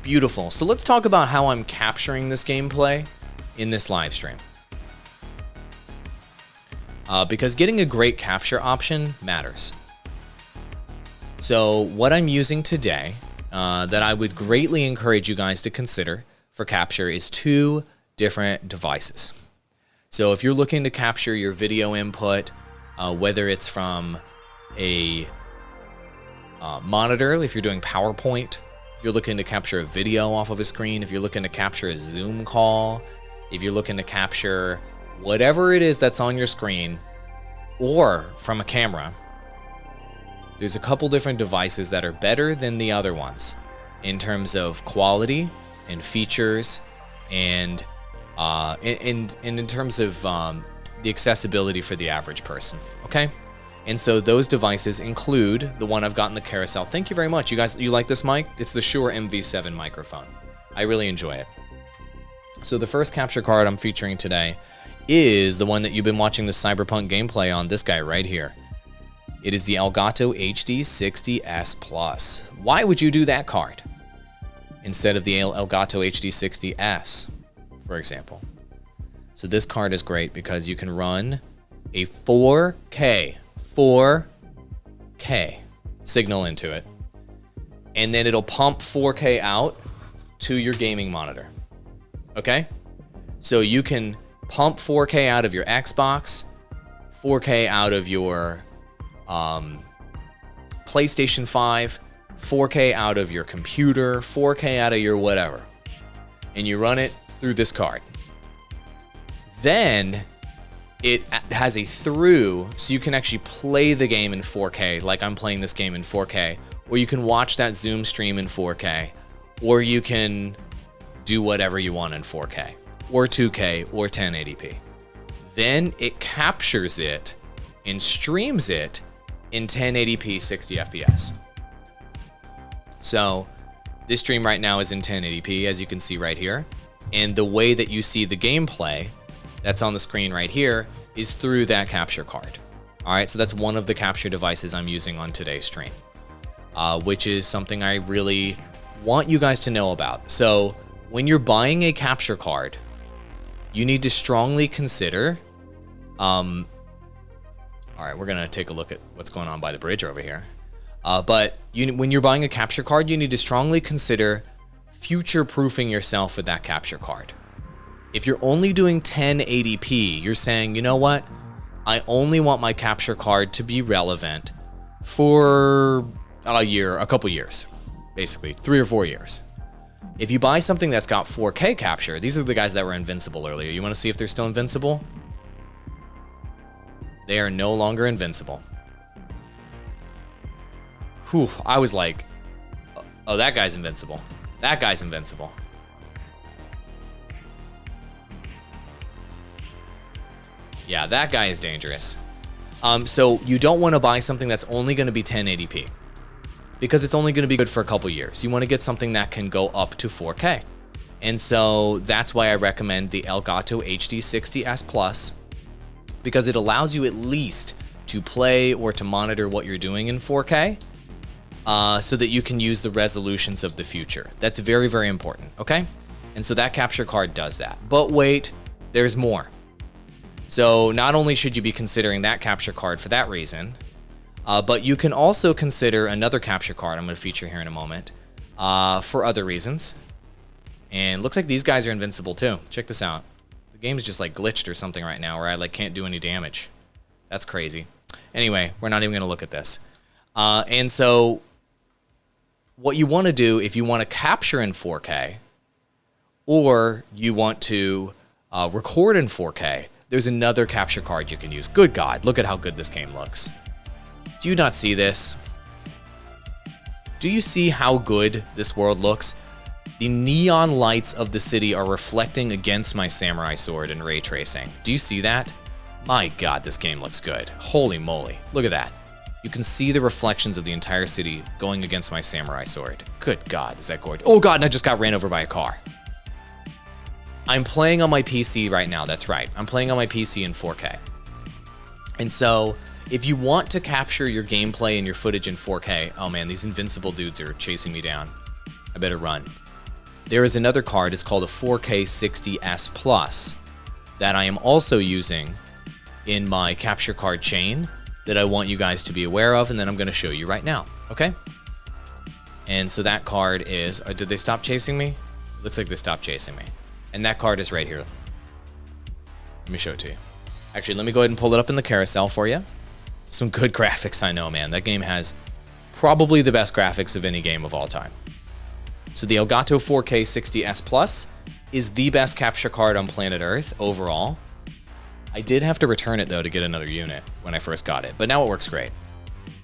Beautiful. So let's talk about how I'm capturing this gameplay in this live stream. Because getting a great capture option matters. So what I'm using today that I would greatly encourage you guys to consider for capture is 2 different devices. So if you're looking to capture your video input, whether it's from a monitor, if you're doing PowerPoint, if you're looking to capture a video off of a screen, if you're looking to capture a Zoom call, if you're looking to capture whatever it is that's on your screen or from a camera, there's a couple different devices that are better than the other ones in terms of quality and features and in terms of the accessibility for the average person, okay? And so those devices include the one I've got in the carousel. Thank you very much. You guys, you like this mic? It's the Shure MV7 microphone. I really enjoy it. So the first capture card I'm featuring today is the one that you've been watching the Cyberpunk gameplay on, this guy right here. It is the Elgato HD60S Plus. Why would you do that card instead of the Elgato HD60S, for example? So this card is great because you can run a 4K signal into it, and then it'll pump 4K out to your gaming monitor. Okay? So you can pump 4K out of your Xbox, 4K out of your PlayStation 5, 4K out of your computer, 4K out of your whatever, and you run it through this card. Then it has a through, so you can actually play the game in 4K, like I'm playing this game in 4K, or you can watch that Zoom stream in 4K, or you can do whatever you want in 4K, or 2K, or 1080p. Then it captures it and streams it in 1080p 60 FPS. So this stream right now is in 1080p, as you can see right here, and the way that you see the gameplay that's on the screen right here is through that capture card. All right, so that's one of the capture devices I'm using on today's stream, which is something I really want you guys to know about. So when you're buying a capture card, you need to strongly consider, all right, we're gonna take a look at what's going on by the bridge over here. But when you're buying a capture card, you need to strongly consider future-proofing yourself with that capture card. If you're only doing 1080p, you're saying, you know what? I only want my capture card to be relevant for a couple years, basically 3 or 4 years. If you buy something that's got 4K capture, these are the guys that were invincible earlier. You want to see if they're still invincible? They are no longer invincible. Whew, I was like, oh, that guy's invincible. That guy's invincible. Yeah, that guy is dangerous. So you don't want to buy something that's only going to be 1080p because it's only going to be good for a couple years. You want to get something that can go up to 4K. And so that's why I recommend the Elgato HD60S Plus, because it allows you at least to play or to monitor what you're doing in 4K so that you can use the resolutions of the future. That's very, very important, okay? And so that capture card does that. But wait, there's more. So not only should you be considering that capture card for that reason, but you can also consider another capture card I'm going to feature here in a moment for other reasons. And looks like these guys are invincible too. Check this out. The game's just like glitched or something right now where I like can't do any damage. That's crazy. Anyway, we're not even going to look at this. And so what you want to do if you want to capture in 4K or you want to record in 4K, there's another capture card you can use. Good God, look at how good this game looks. Do you not see this? Do you see how good this world looks? The neon lights of the city are reflecting against my samurai sword in ray tracing. Do you see that? My God, this game looks good. Holy moly, look at that. You can see the reflections of the entire city going against my samurai sword. Good God, is that gorgeous? Oh God, and I just got ran over by a car. I'm playing on my PC right now, that's right. I'm playing on my PC in 4K. And so, if you want to capture your gameplay and your footage in 4K, oh man, these invincible dudes are chasing me down. I better run. there is another card. It's called a 4K 60S Plus that I am also using in my capture card chain that I want you guys to be aware of, and then I'm going to show you right now, okay? And so that card is, did they stop chasing me? Looks like they stopped chasing me. And that card is right here. Let me show it to you. Actually, let me go ahead and pull it up in the carousel for you. Some good graphics, I know, man. That game has probably the best graphics of any game of all time. So the Elgato 4K 60S Plus is the best capture card on planet Earth overall. I did have to return it, though, to get another unit when I first got it, but now it works great.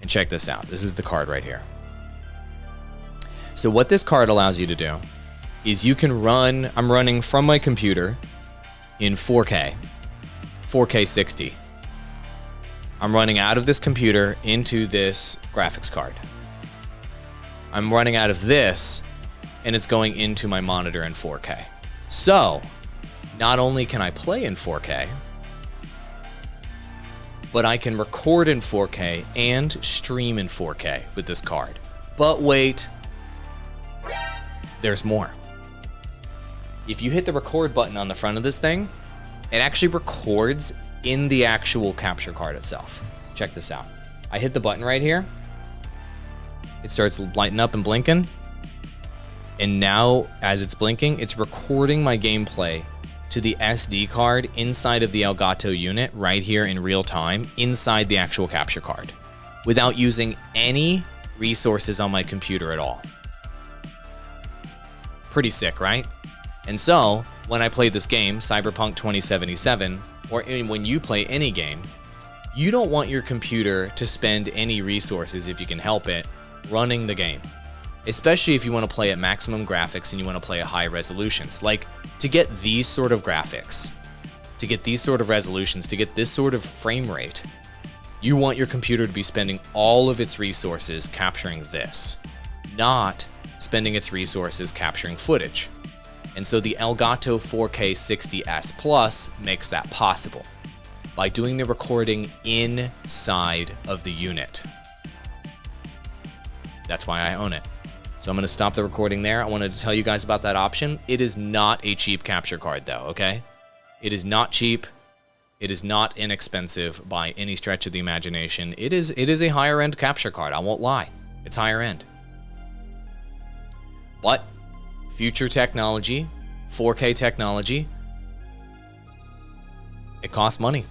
And check this out. This is the card right here. So what this card allows you to do is you can run, I'm running from my computer in 4K 60. I'm running out of this computer into this graphics card. I'm running out of this, and it's going into my monitor in 4K. So, not only can I play in 4K, but I can record in 4K and stream in 4K with this card. But wait, there's more. If you hit the record button on the front of this thing, it actually records in the actual capture card itself. Check this out. I hit the button right here. It starts lighting up and blinking. And now, as it's blinking, it's recording my gameplay to the SD card inside of the Elgato unit right here in real time inside the actual capture card without using any resources on my computer at all. Pretty sick, right? And so, when I play this game, Cyberpunk 2077, or when you play any game, you don't want your computer to spend any resources, if you can help it, running the game. Especially if you want to play at maximum graphics and you want to play at high resolutions. Like, to get these sort of graphics, to get these sort of resolutions, to get this sort of frame rate, you want your computer to be spending all of its resources capturing this, not spending its resources capturing footage. And so the Elgato 4K 60S Plus makes that possible by doing the recording inside of the unit. That's why I own it. So I'm going to stop the recording there. I wanted to tell you guys about that option. It is not a cheap capture card, though, okay? It is not cheap. It is not inexpensive by any stretch of the imagination. It is a higher-end capture card. I won't lie. It's higher-end. But future technology, 4K technology, it costs money.